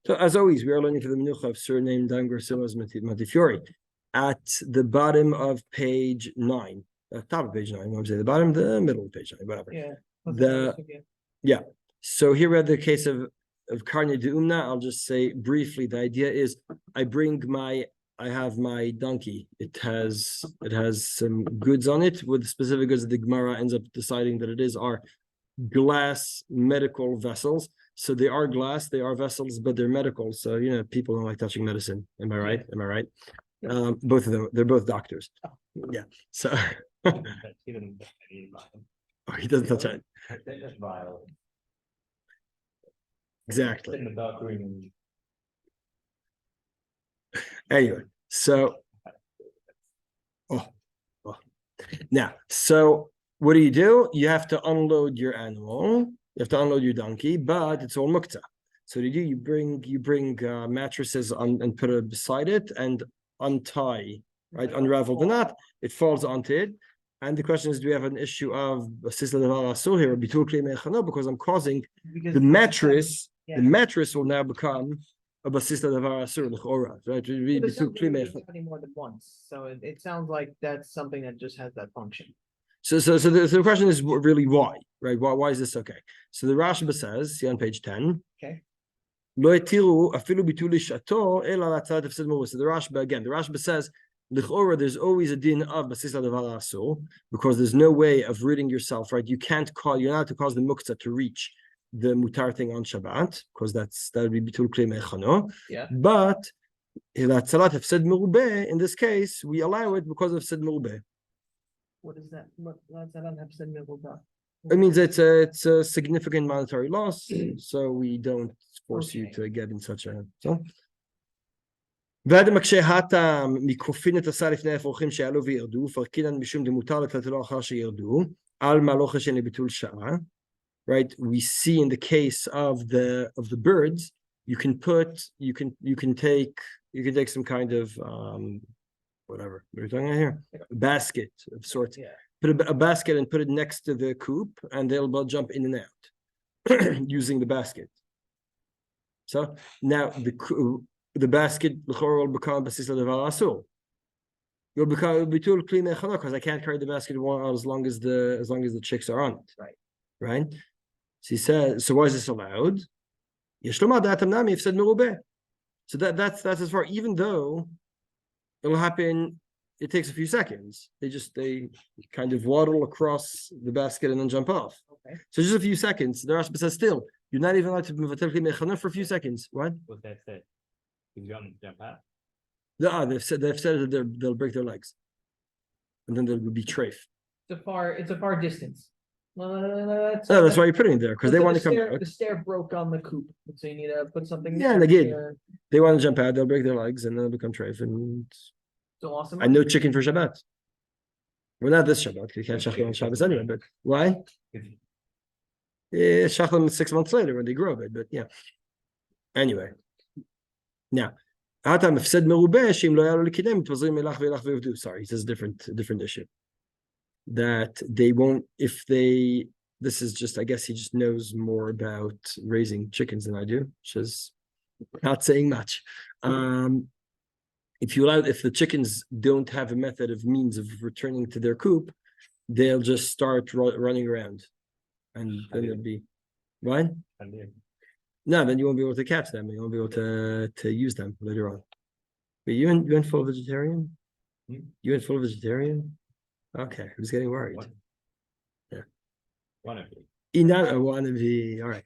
So as always, we are learning for the Menucha of surname Dan Garcila's Montefiore. At the bottom of page 9, top of page 9, I'm saying the bottom, the middle of page 9, whatever. Yeah. So here we have the case of Karne de Umna. I'll just say briefly, the idea is I have my donkey. It has some goods on it with specific goods that the Gemara ends up deciding that it are glass medical vessels. So they are glass, they are vessels, but they're medical. So people don't like touching medicine. Am I right? Am I right? Both of them, they're both doctors. Yeah. So he doesn't touch it. Exactly. Anyway, so now, so what do? You have to unload your animal. You have to unload your donkey, but it's all mukta. So you bring mattresses on and put it beside it and untie, right? Unravel the knot. It falls onto it. And the question is, do we have an issue of sisla devar asur here, bitul kli meheichano, because I'm causing the mattress. The mattress will now become a basisla devar asur l'chora, right? Bitul kli meheichano more than once. So it sounds like that's something that just has that function. So the question is really why, right? Why is this okay? So the Rashba says, see on page 10. Okay. So the Rashba again, the Rashba says, there's always a din of basisla devar asur because there's no way of ridding yourself, right? You're not to cause the muktzah to reach the mutar thing on Shabbat because that would be bitul kli meheichano. Yeah. But in this case, we allow it because of sid merubeh. What is that? It means it's a significant monetary loss, so we don't force you to get in such a. So. Right, we see in the case of the birds, you can take some kind of whatever we're talking about here, a basket of sorts. Yeah. Put a basket and put it next to the coop, and they'll both jump in and out using the basket. So now the basket will become basisla devar asur. You'll become bitul kli meheichano because I can't carry the basket as long as the chicks are on it. Right. So he says, so why is this allowed? So that's as far, even though it'll happen, it takes a few seconds. They kind of waddle across the basket and then jump off. Okay. So just a few seconds. The Rashba says still, you're not even allowed to move for a few seconds. What? What that said? You don't jump out. They've said that they'll break their legs. And then they'll be treif. It's a far distance. That's why you're putting it there, because they want to come out. The stair broke on the coop, so you need to put something. Yeah, and again, they want to jump out, they'll break their legs, and then they'll become treif. And so awesome. I know chicken for Shabbat. Well, not this Shabbat, you can't shachlim on Shabbos anyway, but why? Yeah, shachlim 6 months later when they grow a bit, but yeah. Anyway. Now, sorry, he says a different issue. That they won't, this is just, I guess he just knows more about raising chickens than I do, which is not saying much. If the chickens don't have a means of returning to their coop, they'll just start running around. And then it'll be, right? No, then you won't be able to catch them. You won't be able to use them later on. But you went full vegetarian? You went full vegetarian? Okay, I was getting worried. What? Yeah. Wannabe. All right.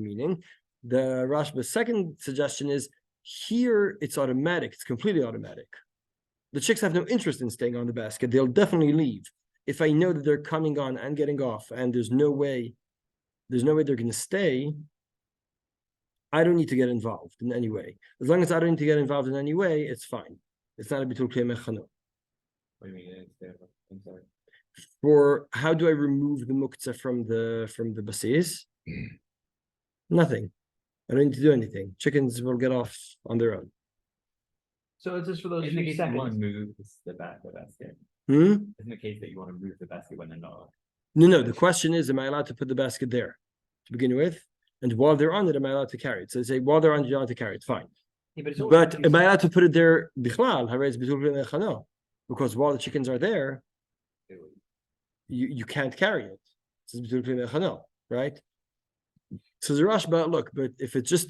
Meaning, the Rashba's second suggestion is here it's automatic. It's completely automatic. The chicks have no interest in staying on the basket. They'll definitely leave. If I know that they're coming on and getting off, and there's no way they're going to stay, I don't need to get involved in any way. As long as I don't need to get involved in any way, it's fine. It's not a bitul kli meheichano. What do you mean? I'm sorry. For how do I remove the muktzah from the basis? Nothing. I don't need to do anything. Chickens will get off on their own. So it's just for those In the few case that you want to seconds. move the basket. In the case that you want to move the basket when they're not. No. The question is, am I allowed to put the basket there? to begin with, and while they're on it, am I allowed to carry it? So they say while they're on it, you're allowed to carry it. Fine. Yeah, but it's always But am confusing. I allowed to put it there bichlal? Hare it's bitul kli meheichano. Because while the chickens are there, you can't carry it. It's bitul kli meheichano, right? So the Rashba, look, but if it just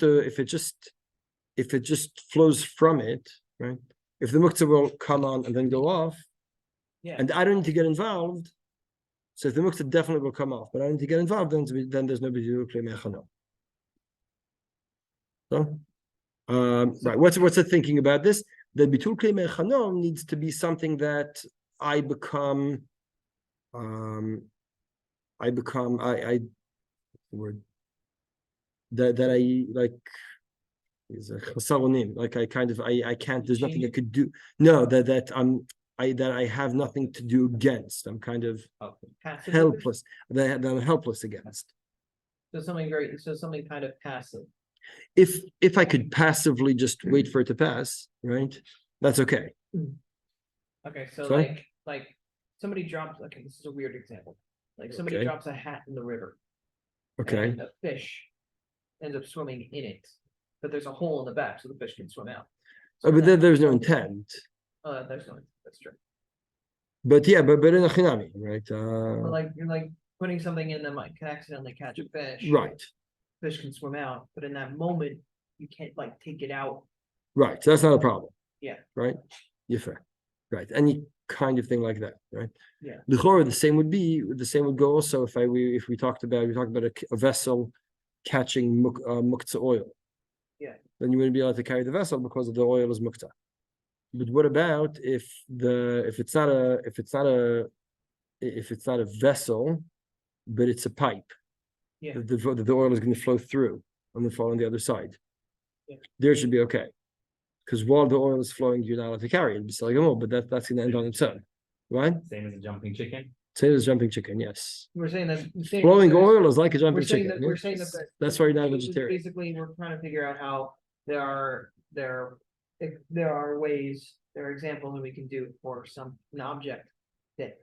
flows from it, right? If the muktzah will come on and then go off, Yeah. and I don't need to get involved, so if the muktzah definitely will come off, but I don't need to get involved, then there's no bitul kli meheichano. So, right. What's the thinking about this? The bitul kli meheichano needs to be something that I become the word that I like is a chasalonim. Like I can't. There's nothing I could do. No, that I have nothing to do against. I'm kind of Passive. helpless. That I'm helpless against. So something kind of passive. If I could passively just wait for it to pass, right? That's okay. Okay, so Sorry? like somebody drops. Okay, this is a weird example. Like somebody Okay. drops a hat in the river. Okay. And a fish ends up swimming in it, but there's a hole in the back, so the fish can swim out. So Oh, but then- there's no intent. There's no. That's true. But yeah, but in a chinami, right? But like you're like putting something in that might can accidentally catch a fish. Right. Fish can swim out, but in that moment you can't like take it out. Right. So that's not a problem. Yeah. Right. Yifa. Right. Any kind of thing like that. Right. Yeah. The same would go also if we talked about a vessel catching muktzah oil. Yeah. Then you wouldn't be able to carry the vessel because of the oil is muktzah. But what about if it's not a vessel, but it's a pipe? Yeah. The oil is going to flow through and then fall on the other side. Yeah. There should be okay. Because while the oil is flowing, you're not allowed to carry it. It's like, oh, but that's going to end on its own. Right? Same as a jumping chicken. Same as jumping chicken, yes. We're saying that Flowing oil is like a jumping We're saying chicken. that we're yes. saying that That's why you're not a vegetarian. Basically, we're trying to figure out how there are ways, there are examples that we can do for an object that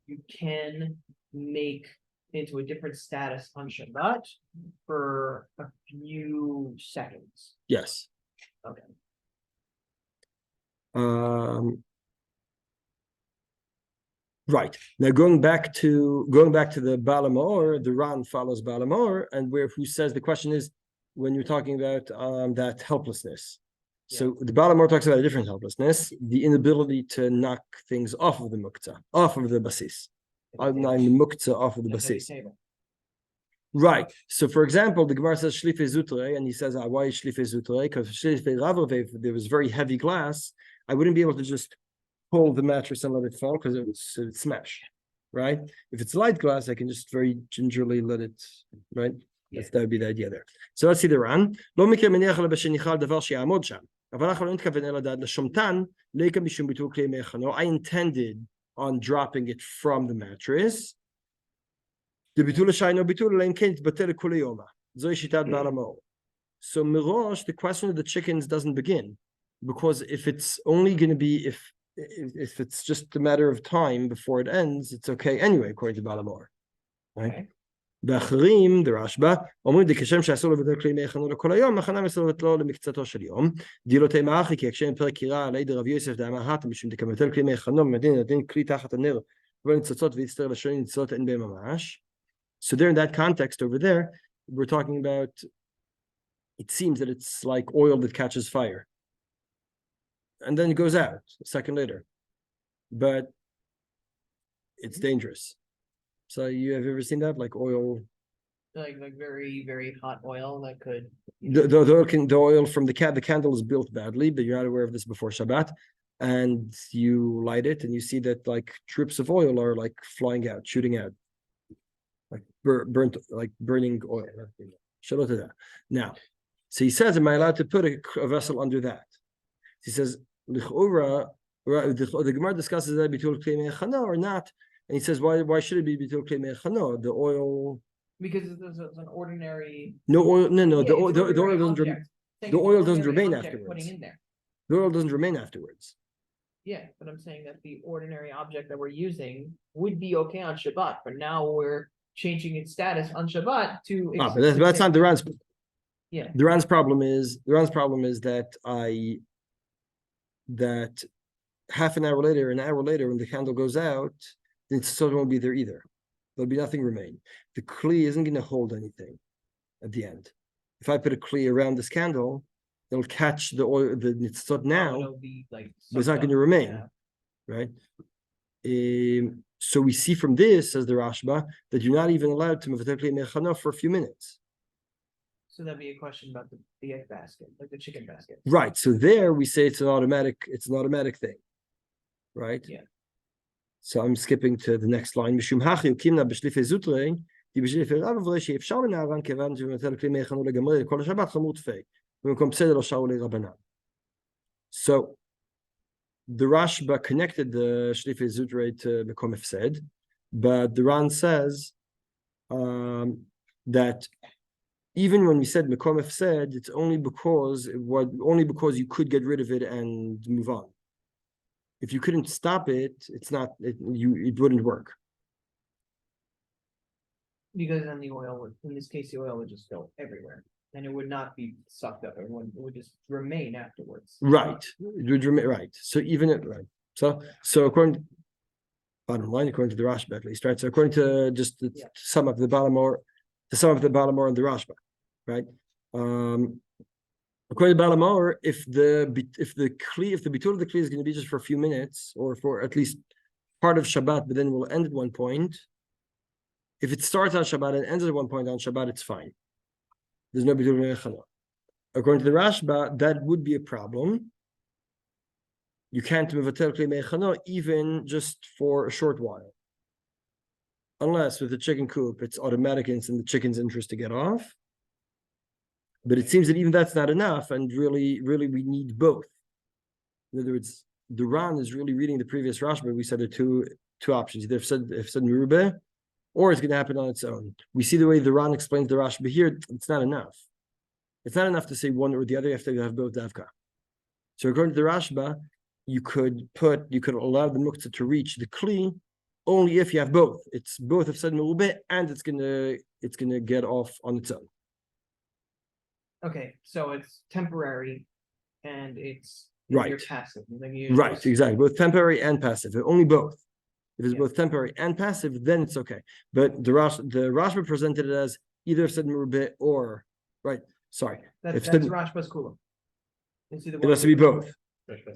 you can make into a different status on Shabbat for a few seconds. Yes. Okay. Right. Now going back to the Balamor, the Ran follows Balamor, and who says the question is when you're talking about that helplessness. So the Balamor talks about a different helplessness, the inability to knock things off of the muktzah, off of the basis. I'm not in the muktzah off of the basis. Right. So, for example, the Gemara says shlife zutre, and he says, why is shlife zutre? Because shlife ravav, there was very heavy glass. I wouldn't be able to just pull the mattress and let it fall because it would smash. Right. If it's light glass, I can just very gingerly let it. Right. Yeah. That would be the idea there. So let's see the Ran. לא מקרה מניח אלא בשניחל דבר שיעמוד שם. אבל אנחנו לא נתכוון אלא לשומתן, לא משום ביטול כלי מeheichano. I intended on dropping it from the mattress. The bitul shayno bitul lain kent batel kol yoma. Zoi shitat balamor. So mirosh, the question of the chickens doesn't begin, because if it's only going to be if it's just a matter of time before it ends, it's okay anyway, according to Balamor. Right? באחרים, the Rashba, אומרים דקשם שאסור לבטל כלי מeheichano לכל היום, מחנה מסור לבטלו למקצתו של יום. דילותי מאחי, כי הקשם פרק קירה על ידי רב יוסף דאמר הת, משום דקמבטל כלי meheichano, מדין כלי תחת הנר, וניצוצות ויצטר לשון ניצוצות אין בהם ממש. So there in that context over there, we're talking about, it seems that it's like oil that catches fire. And then it goes out a second later. But it's dangerous. So you have ever seen that? Like oil? Like very, very hot oil that could. The oil from the candle is built badly, but you're not aware of this before Shabbat. And you light it and you see that like drips of oil are like flying out, shooting out. Like burnt, like burning oil. Now, so he says, am I allowed to put a vessel under that? He says, the Gemara discusses that bitul kli meheichano or not, and he says, why should it be bitul kli meheichano? The oil, Because it's an ordinary. no oil, no. Yeah, The it's an oil ordinary doesn't. object. The oil doesn't Ordinary remain object afterwards. Putting in there. The oil doesn't remain afterwards. Yeah, but I'm saying that the ordinary object that we're using would be okay on Shabbat, but now we're changing its status on Shabbat to. But that's not the Ran's. Yeah. The Ran's problem is that that half an hour later, when the candle goes out, the Nitzot won't be there either. There'll be nothing remain. The Kli isn't going to hold anything at the end. If I put a Kli around this candle, it'll catch the oil, the Nitzot now, It'll be like. but it's not sucked going to up. remain, Yeah. right? So we see from this, says the Rashba, that you're not even allowed to mevatel Kli meheichano for a few minutes. So that'd be a question about the egg basket, like the chicken basket. Right. So there we say it's an automatic thing. Right? Yeah. So I'm skipping to the next line. Mishum hachi ukimna b'shlifei zutrei, di b'shlifei rav v'rei she'efshar l'na'aran kevan she'mevatel Kli meheichano legamrei kol Shabbat chamur tfei v'mkom pseder lo sha'u le'rabanan. So the Rashba connected the Shlifei Zutrei to Mekom Efsed, but the Ran says that even when we said Mekom Efsed, it's only because you could get rid of it and move on. If you couldn't stop it, it wouldn't work. Because then the oil would, in this case, the oil would just go everywhere. And it would not be sucked up. It would just remain afterwards. Right. It would remain right. So right. So according to bottom line, according to the Rashba at least, right? So according to just to sum up the Balamor and the Rashba, right? According to Balamor, if the Bitul of the Kli is going to be just for a few minutes or for at least part of Shabbat, but then will end at one point. If it starts on Shabbat and ends at one point on Shabbat, it's fine. There's no Bitul meheichano. According to the Rashba, that would be a problem. You can't mevatel Kli meheichano even just for a short while. Unless with the chicken coop, it's automatic and it's in the chicken's interest to get off. But it seems that even that's not enough, and really we need both. In other words, the Ran is really reading the previous Rashba. We said there are two options. Either if said merubeh, or it's going to happen on its own. We see the way the Ran explains the Rashba here, it's not enough. It's not enough to say one or the other, you have to have both davka. So according to the Rashba, you could allow the muktzah to reach the Kli only if you have both. It's both of said merubeh and it's gonna get off on its own. Okay, so it's temporary and it's Right. You're passive. Right, exactly. Both temporary and passive. Only both. If it's both temporary and passive, then it's okay. But the Rashba presented it as either said merubeh or right. Sorry. That's Rashba's kula. It has to be both.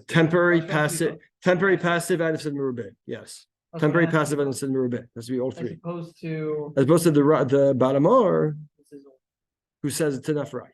Temporary, Rashba passive, both. temporary, passive, and said merubeh. Yes. Okay, Temporary, it has to passive, be and both. said merubeh. It has to be all As three. opposed to As opposed to the Balamor, this is who says it's enough right.